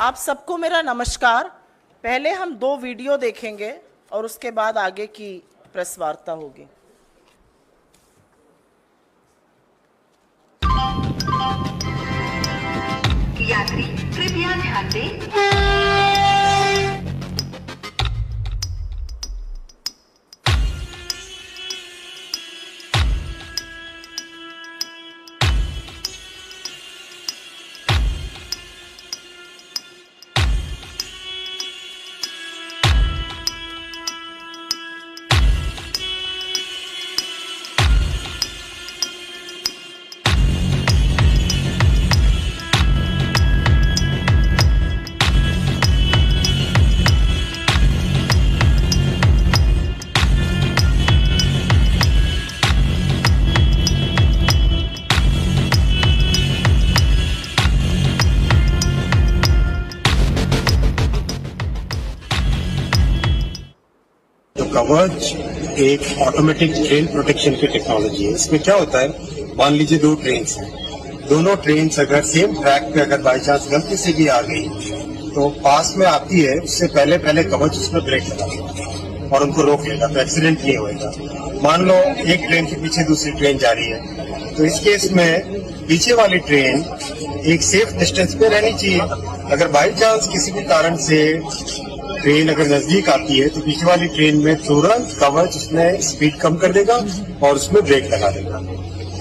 आप सबको मेरा नमस्कार। पहले हम 2 वीडियो देखेंगे और उसके बाद आगे की प्रेस वार्ता होगी। यात्री कृपया ध्यान दें। कवच एक ऑटोमेटिक ट्रेन प्रोटेक्शन की टेक्नोलॉजी है। इसमें क्या होता है, मान लीजिए 2 ट्रेन्स हैं, दोनों ट्रेन्स अगर सेम ट्रैक पे अगर बाई चांस गलती से भी आ गई तो पास में आती है, उससे पहले कवच उसमें ब्रेक लगा और उनको रोक लेगा, तो एक्सीडेंट नहीं होगा। मान लो एक ट्रेन के पीछे दूसरी ट्रेन जा रही है, तो इस केस में पीछे वाली ट्रेन एक सेफ डिस्टेंस पे रहनी चाहिए। अगर बाई चांस किसी भी कारण से ट्रेन अगर नजदीक आती है तो पीछे वाली ट्रेन में तुरंत कवच उसमें स्पीड कम कर देगा और उसमें ब्रेक लगा देगा।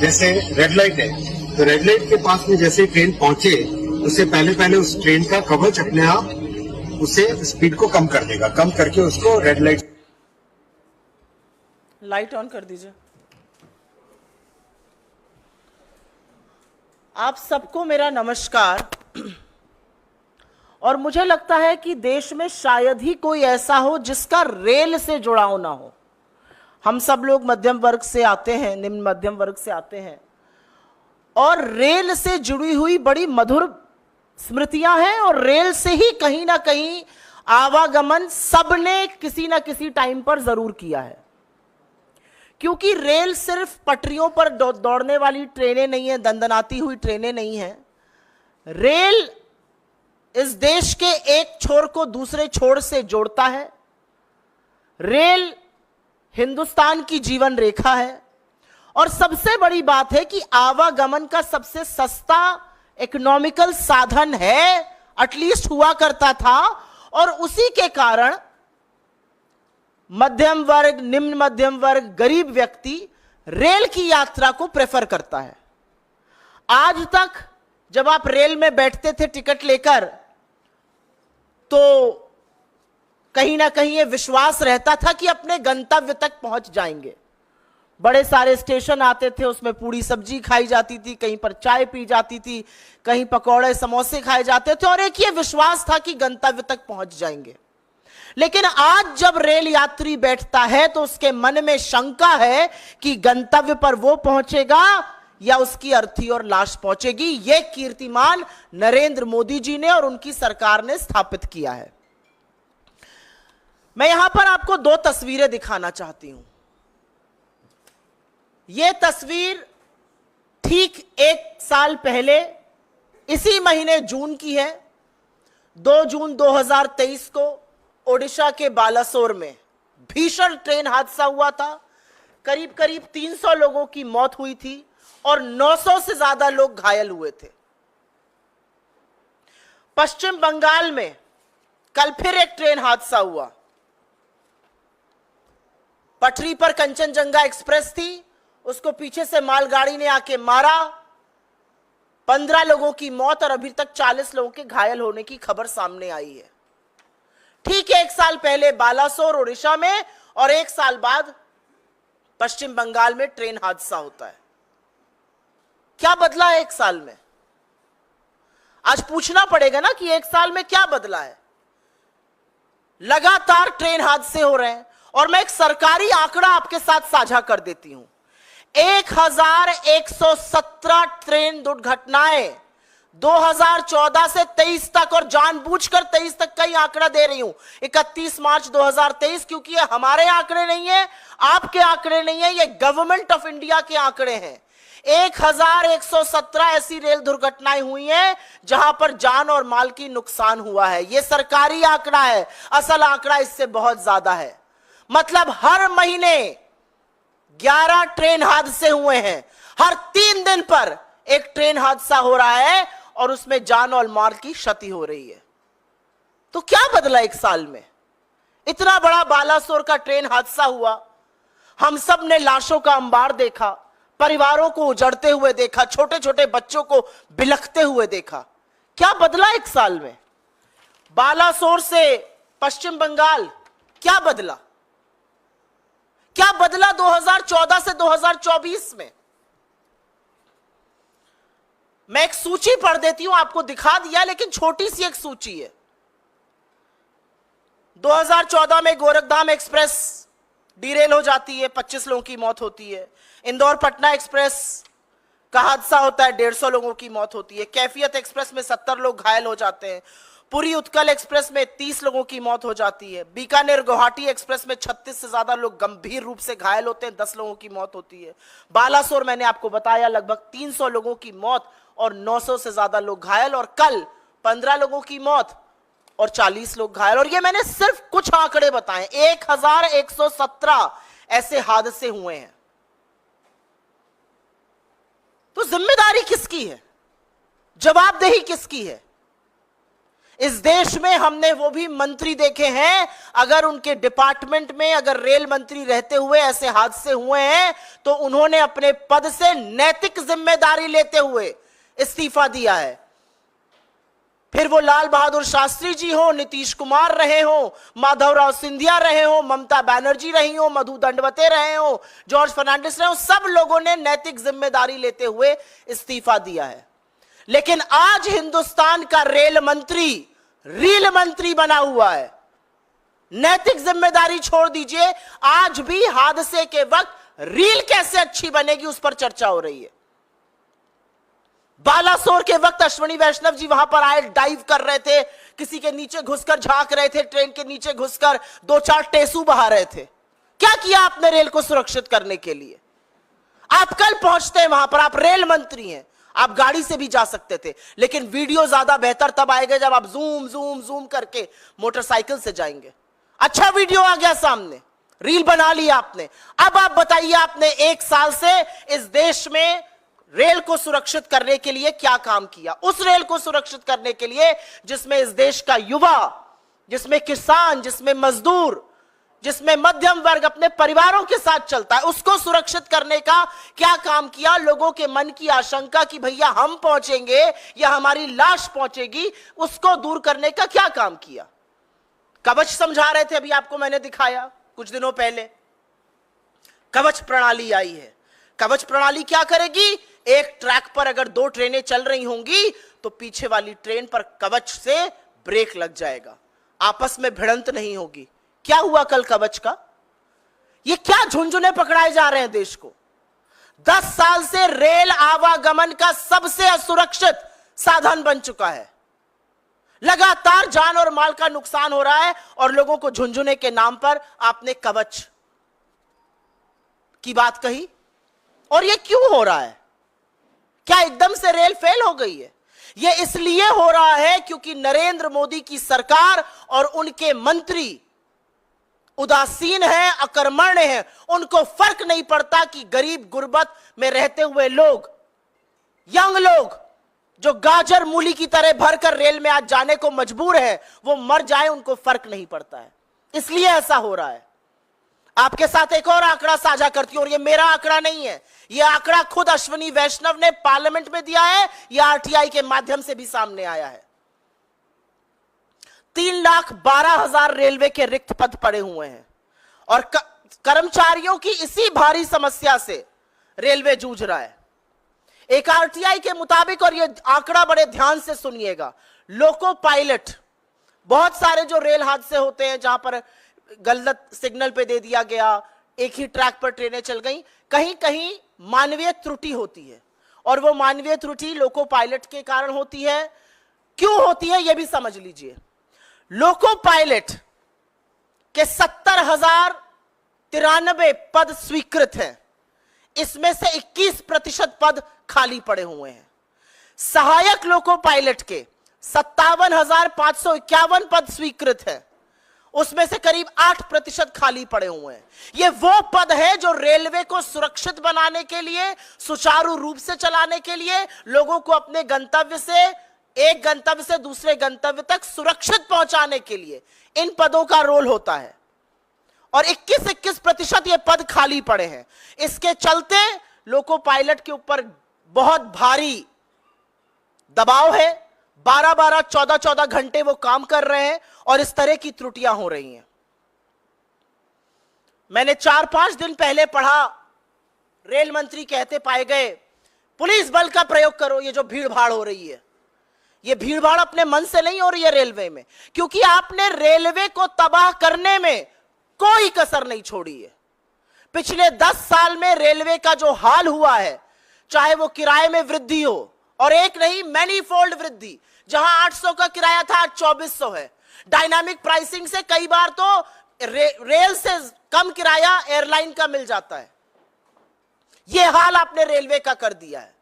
जैसे रेड लाइट है, तो रेड लाइट के पास में जैसे ट्रेन पहुंचे उससे पहले उस ट्रेन का कवच अपने आप उसे स्पीड को कम कर देगा, कम करके उसको रेड लाइट ऑन कर दीजिए। आप सबको मेरा नमस्कार। और मुझे लगता है कि देश में शायद ही कोई ऐसा हो जिसका रेल से जुड़ाव ना हो। हम सब लोग मध्यम वर्ग से आते हैं, निम्न मध्यम वर्ग से आते हैं, और रेल से जुड़ी हुई बड़ी मधुर स्मृतियां हैं, और रेल से ही कहीं ना कहीं आवागमन सबने किसी ना किसी टाइम पर जरूर किया है। क्योंकि रेल सिर्फ पटरियों पर दौड़ने वाली ट्रेनें नहीं है, दंदनाती हुई ट्रेनें नहीं है। रेल इस देश के एक छोर को दूसरे छोर से जोड़ता है। रेल हिंदुस्तान की जीवन रेखा है, और सबसे बड़ी बात है कि आवागमन का सबसे सस्ता इकोनॉमिकल साधन है, एटलीस्ट हुआ करता था। और उसी के कारण मध्यम वर्ग, निम्न मध्यम वर्ग, गरीब व्यक्ति रेल की यात्रा को प्रेफर करता है। आज तक जब आप रेल में बैठते थे टिकट लेकर, तो कहीं ना कहीं ये विश्वास रहता था कि अपने गंतव्य तक पहुंच जाएंगे। बड़े सारे स्टेशन आते थे, उसमें पूरी सब्जी खाई जाती थी, कहीं पर चाय पी जाती थी, कहीं पकौड़े समोसे खाए जाते थे, और एक ये विश्वास था कि गंतव्य तक पहुंच जाएंगे। लेकिन आज जब रेल यात्री बैठता है तो उसके मन में शंका है कि गंतव्य पर वो पहुंचेगा या उसकी अर्थी और लाश पहुंचेगी। यह कीर्तिमान नरेंद्र मोदी जी ने और उनकी सरकार ने स्थापित किया है। मैं यहां पर आपको 2 तस्वीरें दिखाना चाहती हूं। यह तस्वीर ठीक 1 साल पहले इसी महीने जून की है। 2 जून 2023 को ओडिशा के बालासोर में भीषण ट्रेन हादसा हुआ था। करीब 300 लोगों की मौत हुई थी और 900 से ज्यादा लोग घायल हुए थे। पश्चिम बंगाल में कल फिर एक ट्रेन हादसा हुआ। पटरी पर कंचनजंगा एक्सप्रेस थी, उसको पीछे से मालगाड़ी ने आके मारा। 15 लोगों की मौत और अभी तक 40 लोगों के घायल होने की खबर सामने आई है। ठीक 1 साल पहले बालासोर ओडिशा में, और 1 साल बाद पश्चिम बंगाल में ट्रेन हादसा होता है। क्या बदला है 1 साल में? आज पूछना पड़ेगा ना कि 1 साल में क्या बदला है। लगातार ट्रेन हादसे हो रहे हैं, और मैं एक सरकारी आंकड़ा आपके साथ साझा कर देती हूं। 1117 ट्रेन दुर्घटनाएं 2014 से 23 तक, और जानबूझकर 23 तक का ही आंकड़ा दे रही हूं, 31 मार्च 2023, क्योंकि ये हमारे आंकड़े नहीं है, आपके आंकड़े नहीं है, ये गवर्नमेंट ऑफ इंडिया के आंकड़े हैं। 1117 ऐसी रेल दुर्घटनाएं हुई हैं जहां पर जान और माल की नुकसान हुआ है। यह सरकारी आंकड़ा है, असल आंकड़ा इससे बहुत ज्यादा है। मतलब हर महीने 11 ट्रेन हादसे हुए हैं, हर 3 दिन पर एक ट्रेन हादसा हो रहा है और उसमें जान और माल की क्षति हो रही है। तो क्या बदला एक साल में? इतना बड़ा बालासोर का ट्रेन हादसा हुआ, हम सब ने लाशों का अंबार देखा, परिवारों को उजड़ते हुए देखा, छोटे छोटे बच्चों को बिलखते हुए देखा। क्या बदला एक साल में? बालासोर से पश्चिम बंगाल क्या बदला? क्या बदला 2014 से 2024 में? मैं एक सूची पढ़ देती हूं, आपको दिखा दिया, लेकिन छोटी सी एक सूची है। 2014 में गोरखधाम एक्सप्रेस डीरेल हो जाती है, 25 लोगों की मौत होती है। इंदौर पटना एक्सप्रेस का हादसा होता है, 150 लोगों की मौत होती है। कैफियत एक्सप्रेस में 70 लोग घायल हो जाते हैं। पुरी उत्कल एक्सप्रेस में 30 लोगों की मौत हो जाती है। बीकानेर गुवाहाटी एक्सप्रेस में 36 से ज्यादा लोग गंभीर रूप से घायल होते हैं, 10 लोगों की मौत होती है। बालासोर मैंने आपको बताया लगभग 300 लोगों की मौत और 900 से ज्यादा लोग घायल, और कल 15 लोगों की मौत और 40 लोग घायल। और ये मैंने सिर्फ कुछ आंकड़े बताए, 1117 ऐसे हादसे हुए हैं। तो जिम्मेदारी किसकी है? जवाबदेही किसकी है? इस देश में हमने वो भी मंत्री देखे हैं, अगर उनके डिपार्टमेंट में अगर रेल मंत्री रहते हुए ऐसे हादसे हुए हैं तो उन्होंने अपने पद से नैतिक जिम्मेदारी लेते हुए इस्तीफा दिया है। फिर वो लाल बहादुर शास्त्री जी हो, नीतीश कुमार रहे हो, माधवराव सिंधिया रहे हो, ममता बनर्जी रही हो, मधु दंडवते रहे हो, जॉर्ज फर्नांडिस रहे हो, सब लोगों ने नैतिक जिम्मेदारी लेते हुए इस्तीफा दिया है। लेकिन आज हिंदुस्तान का रेल मंत्री रील मंत्री बना हुआ है। नैतिक जिम्मेदारी छोड़ दीजिए, आज भी हादसे के वक्त रील कैसे अच्छी बनेगी उस पर चर्चा हो रही है। बालासोर के वक्त अश्विनी वैष्णव जी वहां पर आए, डाइव कर रहे थे, किसी के नीचे घुसकर झांक रहे थे, ट्रेन के नीचे घुसकर 2-4 टेसू बहा रहे थे। क्या किया आपने रेल को सुरक्षित करने के लिए? आप कल पहुंचते हैं वहां पर, आप रेल मंत्री हैं, आप गाड़ी से भी जा सकते थे, लेकिन वीडियो ज्यादा बेहतर तब आएगा जब आप जूम जूम जूम करके मोटरसाइकिल से जाएंगे। अच्छा वीडियो आ गया सामने, रील बना लिया आपने। अब आप बताइए, आपने 1 साल से इस देश में रेल को सुरक्षित करने के लिए क्या काम किया? उस रेल को सुरक्षित करने के लिए जिसमें इस देश का युवा, जिसमें किसान, जिसमें मजदूर, जिसमें मध्यम वर्ग अपने परिवारों के साथ चलता है, उसको सुरक्षित करने का क्या काम किया? लोगों के मन की आशंका कि भैया हम पहुंचेंगे या हमारी लाश पहुंचेगी, उसको दूर करने का क्या काम किया? कवच समझा रहे थे, अभी आपको मैंने दिखाया कुछ दिनों पहले। कवच प्रणाली आई है। कवच प्रणाली क्या करेगी? एक ट्रैक पर अगर 2 ट्रेनें चल रही होंगी तो पीछे वाली ट्रेन पर कवच से ब्रेक लग जाएगा, आपस में भिड़ंत नहीं होगी। क्या हुआ कल कवच का? ये क्या झुंझुने पकड़ाए जा रहे हैं देश को? 10 साल से रेल आवागमन का सबसे असुरक्षित साधन बन चुका है। लगातार जान और माल का नुकसान हो रहा है और लोगों को झुंझुने के नाम पर आपने कवच की बात कही। और ये क्यों हो रहा है? क्या एकदम से रेल फेल हो गई है? ये इसलिए हो रहा है क्योंकि नरेंद्र मोदी की सरकार और उनके मंत्री उदासीन हैं, अकर्मण्य हैं। उनको फर्क नहीं पड़ता कि गरीब गुर्बत में रहते हुए लोग, यंग लोग जो गाजर मूली की तरह भरकर रेल में आज जाने को मजबूर है, वो मर जाए, उनको फर्क नहीं पड़ता है। इसलिए ऐसा हो रहा है। आपके साथ एक और आंकड़ा साझा करती हूं, और ये मेरा आंकड़ा नहीं है, ये आंकड़ा खुद अश्विनी वैष्णव ने पार्लियामेंट में दिया है, यह आरटीआई के माध्यम से भी सामने आया है। 3,12,000 रेलवे के रिक्त पद पड़े हुए हैं और कर्मचारियों की इसी भारी समस्या से रेलवे जूझ रहा है। एक आरटीआई के मुताबिक, और ये आंकड़ा बड़े ध्यान से सुनिएगा, लोको पायलट, बहुत सारे जो रेल हादसे होते हैं जहां पर गलत सिग्नल पे दे दिया गया, एक ही ट्रैक पर ट्रेनें चल गई, कहीं कहीं मानवीय त्रुटि होती है और वो मानवीय त्रुटि लोको पायलट के कारण होती है। क्यों होती है यह भी समझ लीजिए। लोको पायलट के 70,093 पद स्वीकृत हैं, इसमें से 21% पद खाली पड़े हुए हैं। सहायक लोको पायलट के 57,551 पद स्वीकृत हैं, उसमें से करीब 8% खाली पड़े हुए हैं। ये वो पद है जो रेलवे को सुरक्षित बनाने के लिए, सुचारू रूप से चलाने के लिए, लोगों को अपने गंतव्य से, एक गंतव्य से दूसरे गंतव्य तक सुरक्षित पहुंचाने के लिए इन पदों का रोल होता है। और 21% ये पद खाली पड़े हैं। इसके चलते लोको पायलट के ऊपर बहुत भारी दबाव है। 12-12, 14-14 घंटे वो काम कर रहे हैं और इस तरह की त्रुटियां हो रही हैं। मैंने 4-5 दिन पहले पढ़ा, रेल मंत्री कहते पाए गए पुलिस बल का प्रयोग करो। ये जो भीड़ भाड़ हो रही है, ये भीड़ भाड़ अपने मन से नहीं हो रही है रेलवे में, क्योंकि आपने रेलवे को तबाह करने में कोई कसर नहीं छोड़ी है। पिछले 10 साल में रेलवे का जो हाल हुआ है, चाहे वो किराए में वृद्धि हो, और एक नहीं मैनीफोल्ड वृद्धि, जहां 800 का किराया था आज 2400 है। डायनामिक प्राइसिंग से कई बार तो रेल से कम किराया एयरलाइन का मिल जाता है। यह हाल आपने रेलवे का कर दिया है।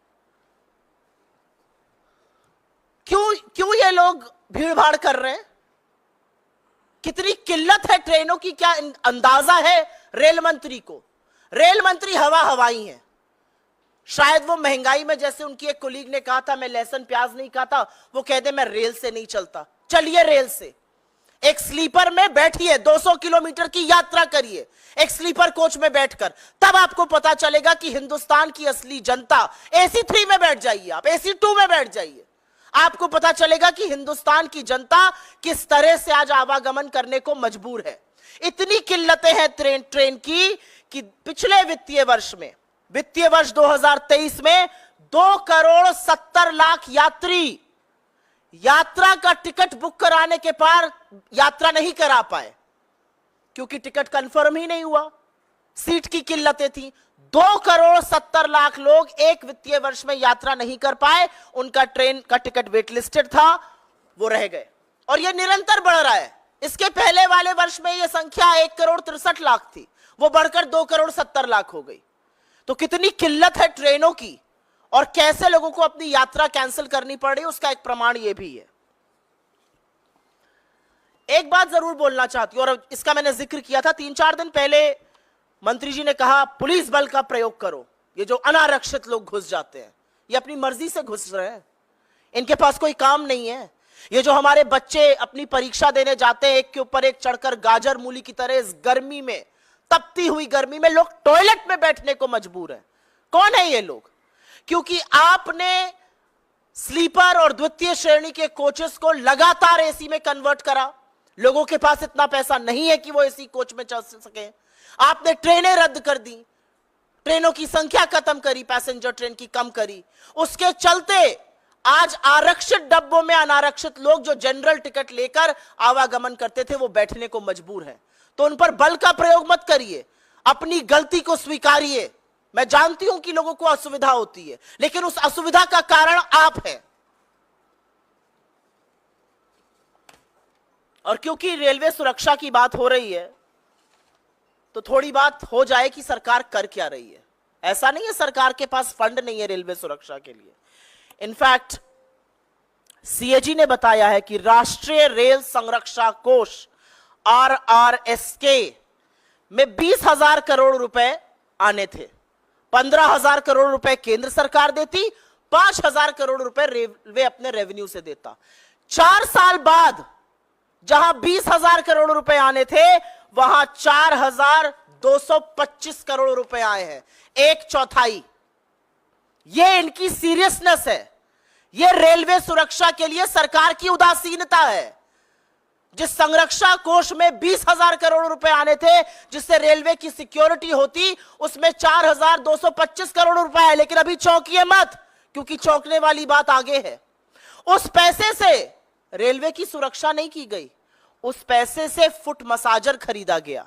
क्यों ये लोग भीड़ भाड़ कर रहे हैं? कितनी किल्लत है ट्रेनों की, क्या अंदाजा है रेल मंत्री को? रेल मंत्री हवाई हैं। शायद वो महंगाई में, जैसे उनकी एक कोलीग ने कहा था मैं लहसुन प्याज नहीं खाता, वो कहते मैं रेल से नहीं चलता। चलिए रेल से, एक स्लीपर में बैठिए, 200 किलोमीटर की यात्रा करिए एक स्लीपर कोच में बैठकर, तब आपको पता चलेगा कि हिंदुस्तान की असली जनता, AC 3 में बैठ जाइए, आप AC 2 में बैठ जाइए, आपको पता चलेगा कि हिंदुस्तान की जनता किस तरह से आज आवागमन करने को मजबूर है। इतनी किल्लतें हैं ट्रेन की कि पिछले वित्तीय वर्ष में, वित्तीय वर्ष 2023 में 2,70,00,000 यात्री यात्रा का टिकट बुक कराने के पार यात्रा नहीं करा पाए, क्योंकि टिकट कंफर्म ही नहीं हुआ, सीट की किल्लतें थी। 2,70,00,000 लोग एक वित्तीय वर्ष में यात्रा नहीं कर पाए, उनका ट्रेन का टिकट वेट लिस्टेड था, वो रह गए। और यह निरंतर बढ़ रहा है। इसके पहले वाले वर्ष में यह संख्या 1,63,00,000 थी, वो बढ़कर 2,70,00,000 हो गई। तो कितनी किल्लत है ट्रेनों की, और कैसे लोगों को अपनी यात्रा कैंसिल करनी पड़ रही है, उसका एक प्रमाण यह भी है। एक बात जरूर बोलना चाहती हूं, और इसका मैंने जिक्र किया था 3-4 दिन पहले। मंत्री जी ने कहा पुलिस बल का प्रयोग करो। ये जो अनारक्षित लोग घुस जाते हैं, ये अपनी मर्जी से घुस रहे हैं, इनके पास कोई काम नहीं है। ये जो हमारे बच्चे अपनी परीक्षा देने जाते हैं, एक के ऊपर एक चढ़कर गाजर मूली की तरह, इस गर्मी में, तपती हुई गर्मी में लोग टॉयलेट में बैठने को मजबूर हैं। कौन है ये लोग? क्योंकि आपने स्लीपर और द्वितीय श्रेणी के कोचेस को लगातार AC में कन्वर्ट करा। लोगों के पास इतना पैसा नहीं है कि वो AC कोच में चल सके। आपने ट्रेनें रद्द कर दी, ट्रेनों की संख्या खत्म करी, पैसेंजर ट्रेन की कम करी। उसके चलते आज आरक्षित डब्बों में अनारक्षित लोग जो जनरल टिकट लेकर आवागमन करते थे, वो बैठने को मजबूर हैं। तो उन पर बल का प्रयोग मत करिए, अपनी गलती को स्वीकारिए। मैं जानती हूं कि लोगों को असुविधा होती है, लेकिन उस असुविधा का कारण आप हैं। और क्योंकि रेलवे सुरक्षा की बात हो रही है, तो थोड़ी बात हो जाए कि सरकार कर क्या रही है। ऐसा नहीं है सरकार के पास फंड नहीं है रेलवे सुरक्षा के लिए। इनफैक्ट CAG ने बताया है कि राष्ट्रीय रेल संरक्षा कोष RRSK में 20,000 करोड़ रुपए आने थे। 15,000 करोड़ रुपए केंद्र सरकार देती, 5,000 करोड़ रुपए रेलवे अपने रेवेन्यू से देता। 4 साल बाद जहां 20,000 करोड़ रुपए आने थे, वहां 4,225 करोड़ रुपए आए हैं, 1/4। यह इनकी सीरियसनेस है। यह रेलवे सुरक्षा के लिए सरकार की उदासीनता है। जिस संरक्षा कोष में 20,000 करोड़ रुपए आने थे, जिससे रेलवे की सिक्योरिटी होती, उसमें 4,225 करोड़ रुपए है। लेकिन अभी चौंकिए मत, क्योंकि चौंकने वाली बात आगे है। उस पैसे से रेलवे की सुरक्षा नहीं की गई, उस पैसे से फुट मसाजर खरीदा गया,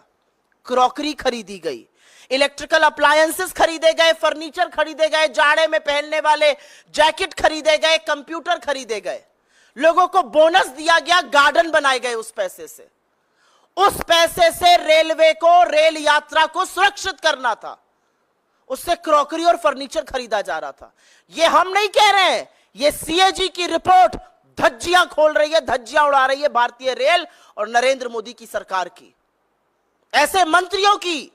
क्रॉकरी खरीदी गई। इलेक्ट्रिकल अप्लायंसेस खरीदे गए, फर्नीचर खरीदे गए, जाड़े में पहनने वाले जैकेट खरीदे गए, कंप्यूटर खरीदे गए, लोगों को बोनस दिया गया, गार्डन बनाए गए उस पैसे से। उस पैसे से रेलवे को, रेल यात्रा को सुरक्षित करना था, उससे क्रॉकरी और फर्नीचर खरीदा जा रहा था। ये हम नहीं कह रहे हैं, ये सीएजी की रिपोर्ट धज्जियां खोल रही है, धज्जियां उड़ा रही है भारतीय रेल और नरेंद्र मोदी की सरकार की, ऐसे मंत्रियों की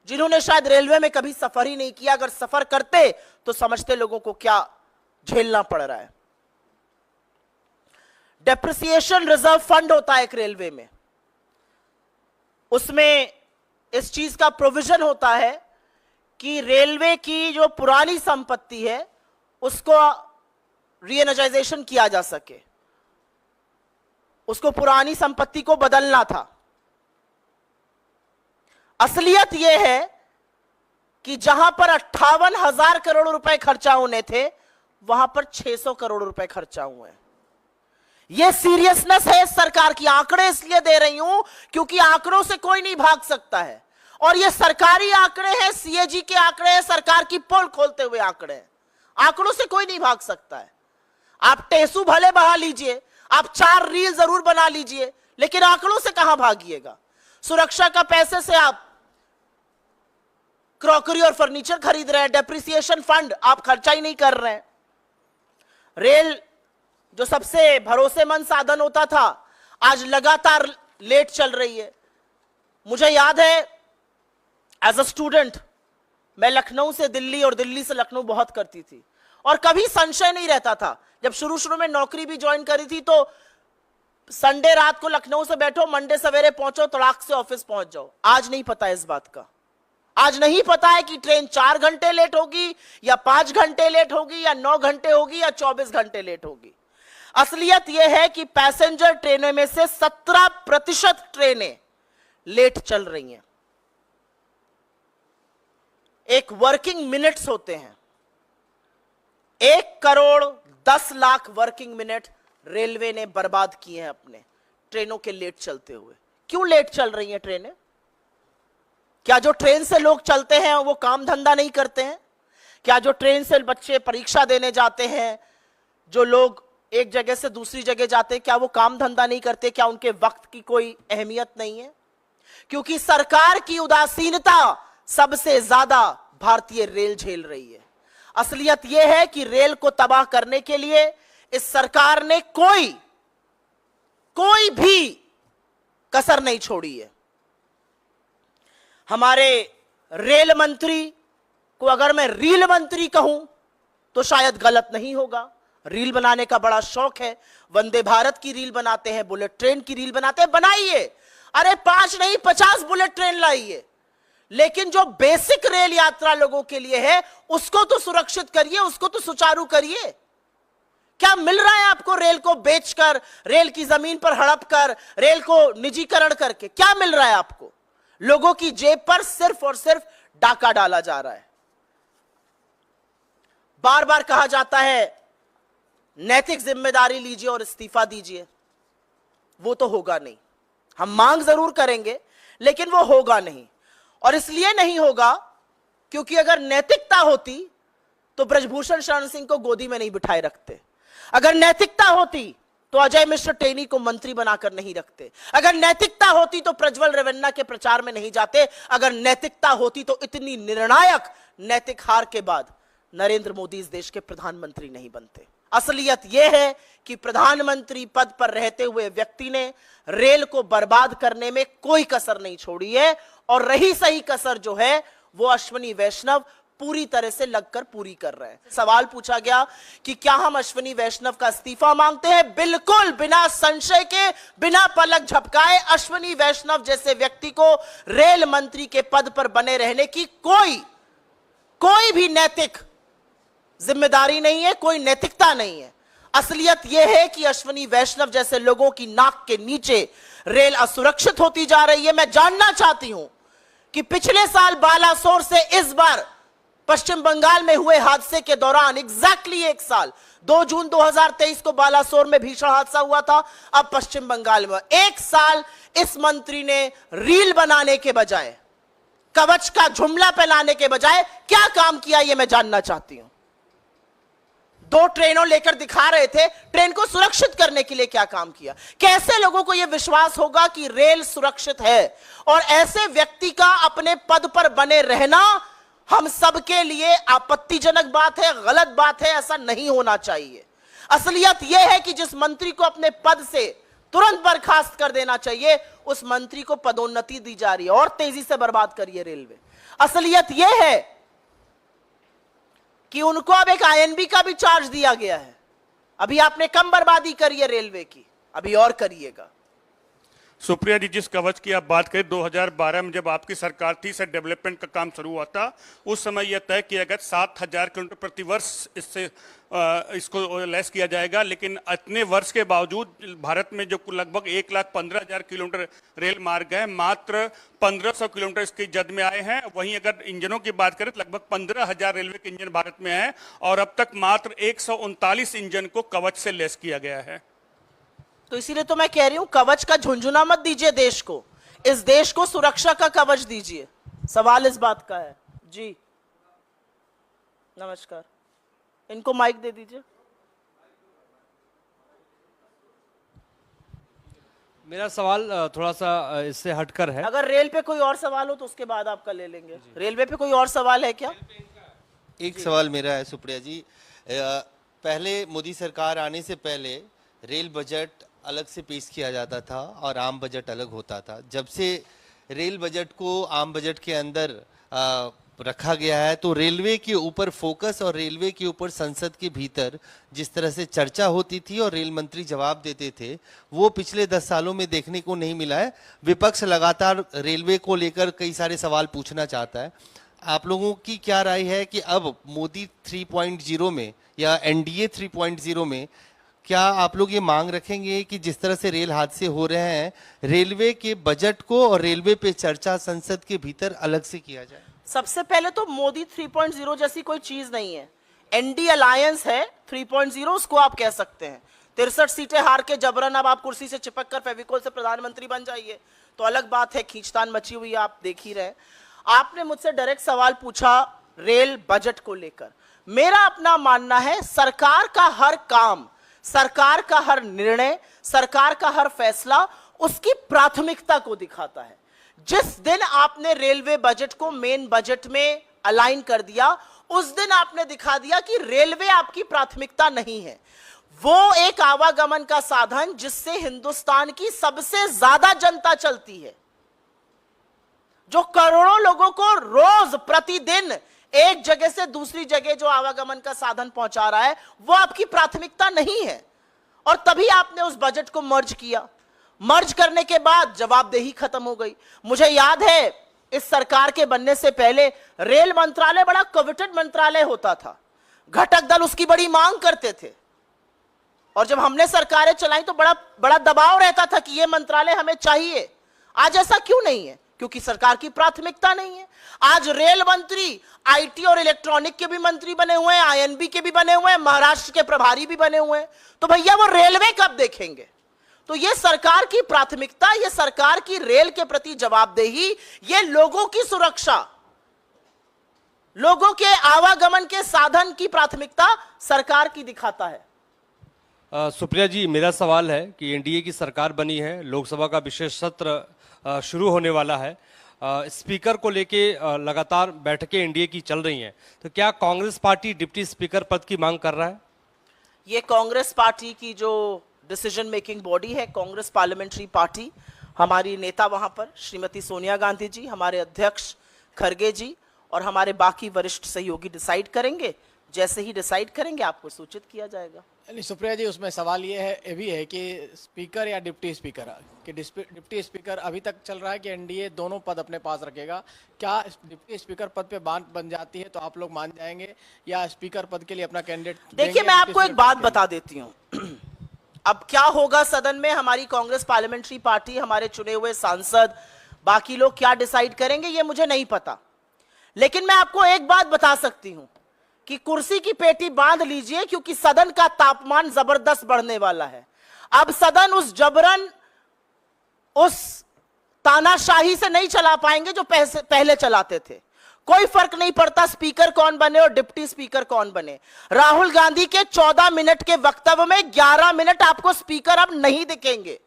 जिन्होंने शायद रेलवे में कभी सफर ही नहीं किया। अगर सफर करते तो समझते लोगों को क्या झेलना पड़ रहा है। डेप्रिसिएशन रिजर्व फंड होता है एक रेलवे में, उसमें इस चीज का प्रोविजन होता है कि रेलवे की जो पुरानी संपत्ति है उसको रीएनर्जाइजेशन किया जा सके, उसको पुरानी संपत्ति को बदलना था। असलियत यह है कि जहां पर 58,000 करोड़ रुपए खर्चा होने थे वहां पर 600 करोड़ रुपए खर्चा हुए हैं। यह सीरियसनेस है सरकार की। आंकड़े इसलिए दे रही हूं क्योंकि आंकड़ों से कोई नहीं भाग सकता है, और ये सरकारी आंकड़े हैं, सीएजी के आंकड़े हैं, सरकार की पोल खोलते हुए आंकड़े हैं। आंकड़ों से कोई नहीं भाग सकता है। आप टेसू भले बहा लीजिए, आप 4 रील जरूर बना लीजिए, लेकिन आंकड़ों से कहां भागिएगा। सुरक्षा का पैसे से आप क्रॉकरी और फर्नीचर खरीद रहे हैं, डेप्रिसिएशन फंड आप खर्चा ही नहीं कर रहे हैं। रेल जो सबसे भरोसेमंद साधन होता था, आज लगातार लेट चल रही है। मुझे याद है एज अ स्टूडेंट मैं लखनऊ से दिल्ली और दिल्ली से लखनऊ बहुत करती थी, और कभी संशय नहीं रहता था। जब शुरू में नौकरी भी ज्वाइन करी थी तो संडे रात को लखनऊ से बैठो, मंडे सवेरे पहुंचो, तड़ाक से ऑफिस पहुंच जाओ। आज नहीं पता इस बात का। आज नहीं पता है कि ट्रेन 4 घंटे लेट होगी या 5 घंटे लेट होगी या 9 घंटे होगी या 24 घंटे लेट होगी। असलियत यह है कि पैसेंजर ट्रेनों में से 17% ट्रेनें लेट चल रही हैं। एक वर्किंग मिनट्स होते हैं, 1,10,00,000 वर्किंग मिनट रेलवे ने बर्बाद किए हैं अपने ट्रेनों के लेट चलते हुए। क्यों लेट चल रही हैं ट्रेनें? क्या जो ट्रेन से लोग चलते हैं वो काम धंधा नहीं करते हैं? क्या जो ट्रेन से बच्चे परीक्षा देने जाते हैं, जो लोग एक जगह से दूसरी जगह जाते हैं, क्या वो काम धंधा नहीं करते? क्या उनके वक्त की कोई अहमियत नहीं है? क्योंकि सरकार की उदासीनता सबसे ज्यादा भारतीय रेल झेल रही है। असलियत यह है कि रेल को तबाह करने के लिए इस सरकार ने कोई भी कसर नहीं छोड़ी है। हमारे रेल मंत्री को अगर मैं रील मंत्री कहूं तो शायद गलत नहीं होगा। रील बनाने का बड़ा शौक है, वंदे भारत की रील बनाते हैं, बुलेट ट्रेन की रील बनाते हैं, बनाइए। अरे 5 नहीं 50 बुलेट ट्रेन लाइए, लेकिन जो बेसिक रेल यात्रा लोगों के लिए है उसको तो सुरक्षित करिए, उसको तो सुचारू करिए। क्या मिल रहा है आपको रेल को बेचकर, रेल की जमीन पर हड़प कर, रेल को निजीकरण करके? क्या मिल रहा है आपको? लोगों की जेब पर सिर्फ और सिर्फ डाका डाला जा रहा है। बार बार कहा जाता है नैतिक जिम्मेदारी लीजिए और इस्तीफा दीजिए। वो तो होगा नहीं। हम मांग जरूर करेंगे लेकिन वो होगा नहीं। और इसलिए नहीं होगा क्योंकि अगर नैतिकता होती तो ब्रजभूषण शरण सिंह को गोदी में नहीं बिठाए रखते। अगर नैतिकता होती तो अजय मिश्र टेनी को मंत्री बनाकर नहीं रखते। अगर नैतिकता होती तो प्रज्वल रेवन्ना के प्रचार में नहीं जाते। अगर नैतिकता होती तो इतनी निर्णायक नैतिक हार के बाद नरेंद्र मोदी इस देश के प्रधानमंत्री नहीं बनते। असलियत यह है कि प्रधानमंत्री पद पर रहते हुए व्यक्ति ने रेल को बर्बाद करने में कोई कसर नहीं छोड़ी है, और रही सही कसर जो है वो अश्विनी वैष्णव पूरी तरह से लगकर पूरी कर रहे हैं। सवाल पूछा गया कि क्या हम अश्विनी वैष्णव का इस्तीफा मांगते हैं? बिल्कुल बिना संशय के, बिना पलक झपकाए अश्विनी वैष्णव जैसे व्यक्ति को रेल मंत्री के पद पर बने रहने की कोई भी नैतिक जिम्मेदारी नहीं है, कोई नैतिकता नहीं है। असलियत यह है कि अश्विनी वैष्णव जैसे लोगों की नाक के नीचे रेल असुरक्षित होती जा रही है। मैं जानना चाहती हूं कि पिछले साल बालासोर से इस बार पश्चिम बंगाल में हुए हादसे के दौरान एग्जैक्टली 1 साल 2 जून 2023 को बालासोर में भीषण हादसा हुआ था। अब पश्चिम बंगाल में 1 साल इस मंत्री ने रील बनाने के बजाय कवच का जुमला पहनाने के बजाय क्या काम किया ये मैं जानना चाहती हूं। 2 ट्रेनों लेकर दिखा रहे थे, ट्रेन को सुरक्षित करने के लिए क्या काम किया? कैसे लोगों को यह विश्वास होगा कि रेल सुरक्षित है? और ऐसे व्यक्ति का अपने पद पर बने रहना हम सबके लिए आपत्तिजनक बात है, गलत बात है, ऐसा नहीं होना चाहिए। असलियत यह है कि जिस मंत्री को अपने पद से तुरंत बर्खास्त कर देना चाहिए, उस मंत्री को पदोन्नति दी जा रही है और तेजी से बर्बाद करिए रेलवे। असलियत यह है कि उनको अब एक आईएनबी का भी चार्ज दिया गया है। अभी आपने कम बर्बादी करी है रेलवे की, अभी और करिएगा। सुप्रिया जी, जिस कवच की आप बात करें, 2012 में जब आपकी सरकार थी, से डेवलपमेंट का काम शुरू हुआ था, उस समय यह तय किया गया 7,000 किलोमीटर प्रति वर्ष इससे इसको लेस किया जाएगा। लेकिन इतने वर्ष के बावजूद भारत में जो लगभग 1,15,000 किलोमीटर रेल मार्ग है, मात्र 1,500 किलोमीटर इसकी जद में आए हैं। वहीं अगर इंजनों की बात करें तो लगभग 15,000 रेलवे के इंजन भारत में हैं और अब तक मात्र 139 इंजन को कवच से लेस किया गया है। तो इसीलिए तो मैं कह रही हूं, कवच का झुंझुना मत दीजिए देश को, इस देश को सुरक्षा का कवच दीजिए। सवाल इस बात का है। जी नमस्कार, इनको माइक दे दीजिए। मेरा सवाल थोड़ा सा इससे हटकर है। अगर रेल पे कोई और सवाल हो तो उसके बाद आपका ले लेंगे। रेलवे पे कोई और सवाल है क्या? एक सवाल मेरा है सुप्रिया जी। पहले मोदी सरकार आने से पहले रेल बजट अलग से पेश किया जाता था और आम बजट अलग होता था। जब से रेल बजट को आम बजट के अंदर रखा गया है, तो रेलवे के ऊपर फोकस और रेलवे के ऊपर संसद के भीतर जिस तरह से चर्चा होती थी और रेल मंत्री जवाब देते थे, वो पिछले 10 सालों में देखने को नहीं मिला है। विपक्ष लगातार रेलवे को लेकर कई सारे सवाल पूछना चाहता है। आप लोगों की क्या राय है कि अब मोदी 3.0 में या एनडीए 3.0 में क्या आप लोग ये मांग रखेंगे कि जिस तरह से रेल हादसे हो रहे हैं, रेलवे के बजट को और रेलवे पे चर्चा संसद के भीतर अलग से किया जाए? सबसे पहले तो मोदी 3.0 जैसी कोई चीज नहीं है। एनडी अलायंस है 3.0, उसको आप कह सकते हैं। 63 सीटें हार के जबरन अब आप कुर्सी से चिपक कर फेविकोल से प्रधानमंत्री बन जाइए तो अलग बात है, खींचतान मची हुई है, आप देख ही रहे। आपने मुझसे डायरेक्ट सवाल पूछा रेल बजट को लेकर। मेरा अपना मानना है, सरकार का हर काम, सरकार का हर निर्णय, सरकार का हर फैसला उसकी प्राथमिकता को दिखाता है। जिस दिन आपने रेलवे बजट को मेन बजट में अलाइन कर दिया, उस दिन आपने दिखा दिया कि रेलवे आपकी प्राथमिकता नहीं है। वो एक आवागमन का साधन जिससे हिंदुस्तान की सबसे ज्यादा जनता चलती है, जो करोड़ों लोगों को रोज प्रतिदिन एक जगह से दूसरी जगह जो आवागमन का साधन पहुंचा रहा है, वो आपकी प्राथमिकता नहीं है। और तभी आपने उस बजट को मर्ज किया। मर्ज करने के बाद जवाबदेही खत्म हो गई। मुझे याद है, इस सरकार के बनने से पहले रेल मंत्रालय बड़ा कविटेड मंत्रालय होता था, घटक दल उसकी बड़ी मांग करते थे, और जब हमने सरकारें चलाई तो बड़ा बड़ा दबाव रहता था कि यह मंत्रालय हमें चाहिए। आज ऐसा क्यों नहीं है? क्योंकि सरकार की प्राथमिकता नहीं है। आज रेल मंत्री आईटी और इलेक्ट्रॉनिक के भी मंत्री बने हुए हैं, आईएनबी के भी बने हुए हैं, महाराष्ट्र के प्रभारी भी बने हुए हैं। तो भैया वो रेलवे कब देखेंगे? तो ये सरकार की प्राथमिकता, ये सरकार की रेल के प्रति जवाबदेही, ये लोगों की सुरक्षा, लोगों के आवागमन के साधन की प्राथमिकता सरकार की दिखाता है। सुप्रिया जी, मेरा सवाल है कि एनडीए की सरकार बनी है, लोकसभा का विशेष सत्र शुरू होने वाला है, स्पीकर को लेके लगातार बैठकें एनडीए की चल रही हैं, तो क्या कांग्रेस पार्टी डिप्टी स्पीकर पद की मांग कर रहा है? ये कांग्रेस पार्टी की जो डिसीजन मेकिंग बॉडी है, कांग्रेस पार्लियामेंट्री पार्टी, हमारी नेता वहां पर श्रीमती सोनिया गांधी जी, हमारे अध्यक्ष खरगे जी और हमारे बाकी वरिष्ठ सहयोगी डिसाइड करेंगे। जैसे ही डिसाइड करेंगे आपको सूचित किया जाएगा। सुप्रिया जी, उसमें सवाल ये भी है कि स्पीकर या डिप्टी स्पीकर, कि डिप्टी स्पीकर अभी तक चल रहा है कि एनडीए दोनों पद अपने पास रखेगा। क्या डिप्टी स्पीकर पद पे बात बन जाती है तो आप लोग मान जाएंगे या स्पीकर पद के लिए अपना कैंडिडेट? देखिए, मैं आपको एक बात बता देती हूँ। अब क्या होगा सदन में, हमारी कांग्रेस पार्लियामेंट्री पार्टी, हमारे चुने हुए सांसद, बाकी लोग क्या डिसाइड करेंगे ये मुझे नहीं पता। लेकिन मैं आपको एक बात बता सकती हूं कि कुर्सी की पेटी बांध लीजिए, क्योंकि सदन का तापमान जबरदस्त बढ़ने वाला है। अब सदन उस तानाशाही से नहीं चला पाएंगे जो पहले चलाते थे। कोई फर्क नहीं पड़ता स्पीकर कौन बने और डिप्टी स्पीकर कौन बने। राहुल गांधी के 14 मिनट के वक्तव्य में 11 मिनट आपको स्पीकर अब नहीं दिखेंगे,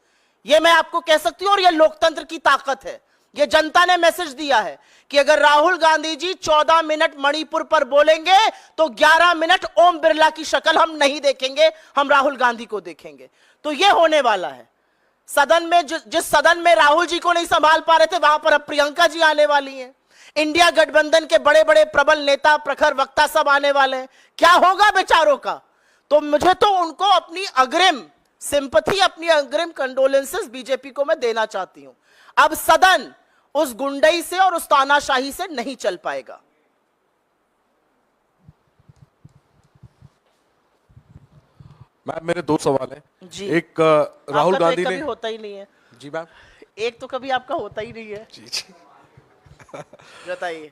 यह मैं आपको कह सकती हूं, और यह लोकतंत्र की ताकत है। यह जनता ने मैसेज दिया है कि अगर राहुल गांधी जी 14 मिनट मणिपुर पर बोलेंगे तो 11 मिनट ओम बिरला की शक्ल हम नहीं देखेंगे, हम राहुल गांधी को देखेंगे। तो यह होने वाला है। सदन में जिस सदन में राहुल जी को नहीं संभाल पा रहे थे, वहां पर अब प्रियंका जी आने वाली हैं। इंडिया गठबंधन के बड़े बड़े प्रबल नेता, प्रखर वक्ता सब आने वाले हैं। क्या होगा बेचारों का? तो मुझे तो उनको अपनी अग्रिम सिंपैथी, अपनी अग्रिम कंडोलेंसेस बीजेपी को मैं देना चाहती हूं। अब सदन उस गुंडई से और उस तानाशाही से नहीं चल पाएगा। मैम मेरे दो सवाल हैं जी। एक राहुल आपका तो गांधी एक ने कभी होता ही नहीं है। जी मैम एक तो कभी आपका होता ही नहीं है। जी जी बताइए।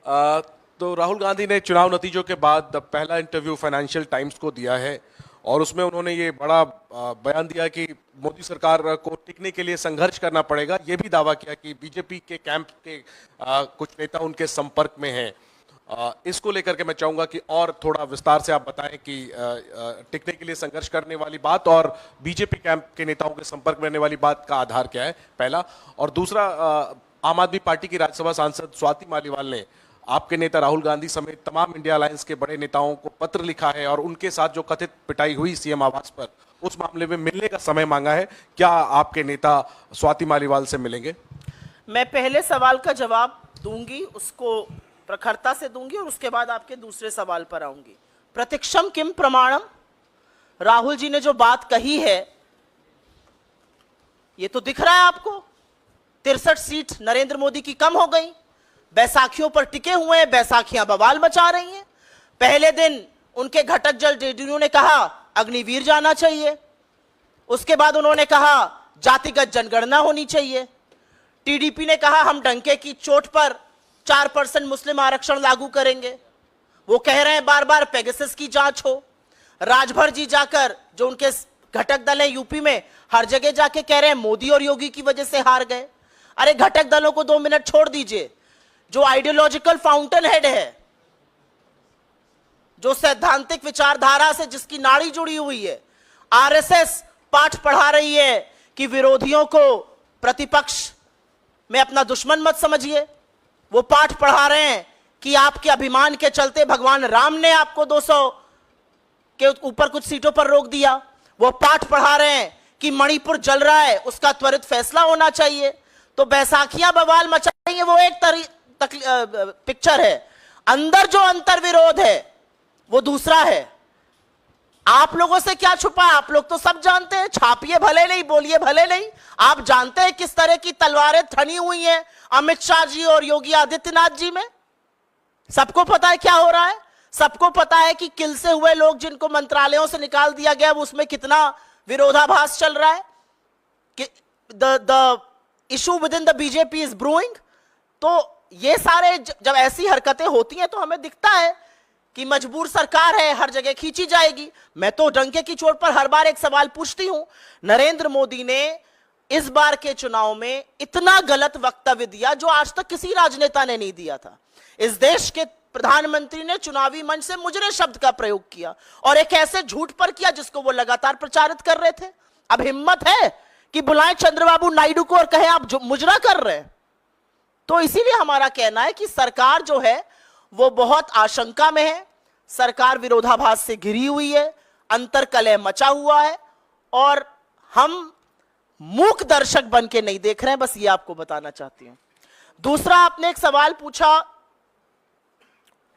तो राहुल गांधी ने चुनाव नतीजों के बाद पहला इंटरव्यू फाइनेंशियल टाइम्स को दिया है और उसमें उन्होंने ये बड़ा बयान दिया कि मोदी सरकार को टिकने के लिए संघर्ष करना पड़ेगा। ये भी दावा किया कि बीजेपी के कैंप के कुछ नेता उनके संपर्क में हैं। इसको लेकर के मैं चाहूंगा कि और थोड़ा विस्तार से आप बताएं कि टिकने के लिए संघर्ष करने वाली बात और बीजेपी कैंप के नेताओं के संपर्क में रहने वाली बात का आधार क्या है, पहला। और दूसरा, आम आदमी पार्टी की राज्यसभा सांसद स्वाति मालीवाल ने आपके नेता राहुल गांधी समेत तमाम इंडिया अलायंस के बड़े नेताओं को पत्र लिखा है और उनके साथ जो कथित पिटाई हुई सीएम आवास पर, उस मामले में मिलने का समय मांगा है। क्या आपके नेता स्वाति मालीवाल से मिलेंगे? मैं पहले सवाल का जवाब दूंगी, उसको प्रखरता से दूंगी और उसके बाद आपके दूसरे सवाल पर आऊंगी। प्रत्यक्षम किम प्रमाणम, राहुल जी ने जो बात कही है ये तो दिख रहा है आपको। 63 सीट नरेंद्र मोदी की कम हो गई, बैसाखियों पर टिके हुए हैं, बैसाखियां बवाल मचा रही हैं। पहले दिन उनके घटक जल जेडीयू ने कहा अग्निवीर जाना चाहिए, उसके बाद उन्होंने कहा जातिगत जनगणना होनी चाहिए। टीडीपी ने कहा हम डंके की चोट पर 4% मुस्लिम आरक्षण लागू करेंगे। वो कह रहे हैं बार बार पेगासस की जांच हो। राजभर जी जाकर, जो उनके घटक दल है यूपी में, हर जगह जाके कह रहे हैं मोदी और योगी की वजह से हार गए। अरे घटक दलों को 2 मिनट छोड़ दीजिए। जो आइडियोलॉजिकल फाउंटेन हेड है, जो सैद्धांतिक विचारधारा से जिसकी नाड़ी जुड़ी हुई है, आरएसएस पाठ पढ़ा रही है कि विरोधियों को प्रतिपक्ष में अपना दुश्मन मत समझिए। वो पाठ पढ़ा रहे हैं कि आपके अभिमान के चलते भगवान राम ने आपको 200 के ऊपर कुछ सीटों पर रोक दिया। वो पाठ पढ़ा रहे हैं कि मणिपुर जल रहा है, उसका त्वरित फैसला होना चाहिए। तो बैसाखियां बवाल मचा रही है, वो एक पिक्चर है। अंदर जो अंतर विरोध है वो दूसरा है। आप लोगों से क्या छुपा है? आप लोग तो सब जानते हैं। छापिए भले नहीं, बोलिए भले नहीं, आप जानते हैं किस तरह की तलवारें ठनी हुई हैं अमित शाह जी और योगी आदित्यनाथ जी में। सबको पता है क्या हो रहा है। सबको पता है कि किल से हुए लोग जिनको मंत्रालयों से निकाल दिया गया, उसमें कितना विरोधाभास चल रहा है कि the issue with in the BJP is brewing. तो ये सारे जब ऐसी हरकतें होती हैं तो हमें दिखता है कि मजबूर सरकार है, हर जगह खींची जाएगी। मैं तो डंके की चोट पर हर बार एक सवाल पूछती हूं, नरेंद्र मोदी ने इस बार के चुनाव में इतना गलत वक्तव्य दिया जो आज तक किसी राजनेता ने नहीं दिया था। इस देश के प्रधानमंत्री ने चुनावी मंच से मुजरे शब्द का प्रयोग किया और एक ऐसे झूठ पर किया जिसको वो लगातार प्रचारित कर रहे थे। अब हिम्मत है कि बुलाएं चंद्रबाबू नायडू को और कहें आप जो मुजरा कर रहे हैं। तो इसीलिए हमारा कहना है कि सरकार जो है वो बहुत आशंका में है। सरकार विरोधाभास से घिरी हुई है, अंतरकलह मचा हुआ है और हम मूक दर्शक बन के नहीं देख रहे हैं। बस ये आपको बताना चाहती हूं। दूसरा, आपने एक सवाल पूछा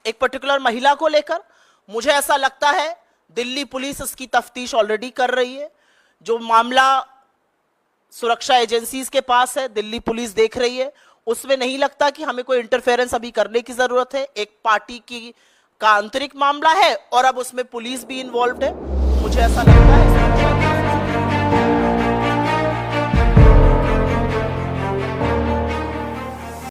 एक पर्टिकुलर महिला को लेकर। मुझे ऐसा लगता है दिल्ली पुलिस इसकी तफ्तीश ऑलरेडी कर रही है। जो मामला सुरक्षा एजेंसीज के पास है, दिल्ली पुलिस देख रही है। उसमें नहीं लगता कि हमें कोई इंटरफेरेंस अभी करने की जरूरत है। एक पार्टी की का आंतरिक मामला है और अब उसमें पुलिस भी इन्वॉल्व है। मुझे ऐसा लगता है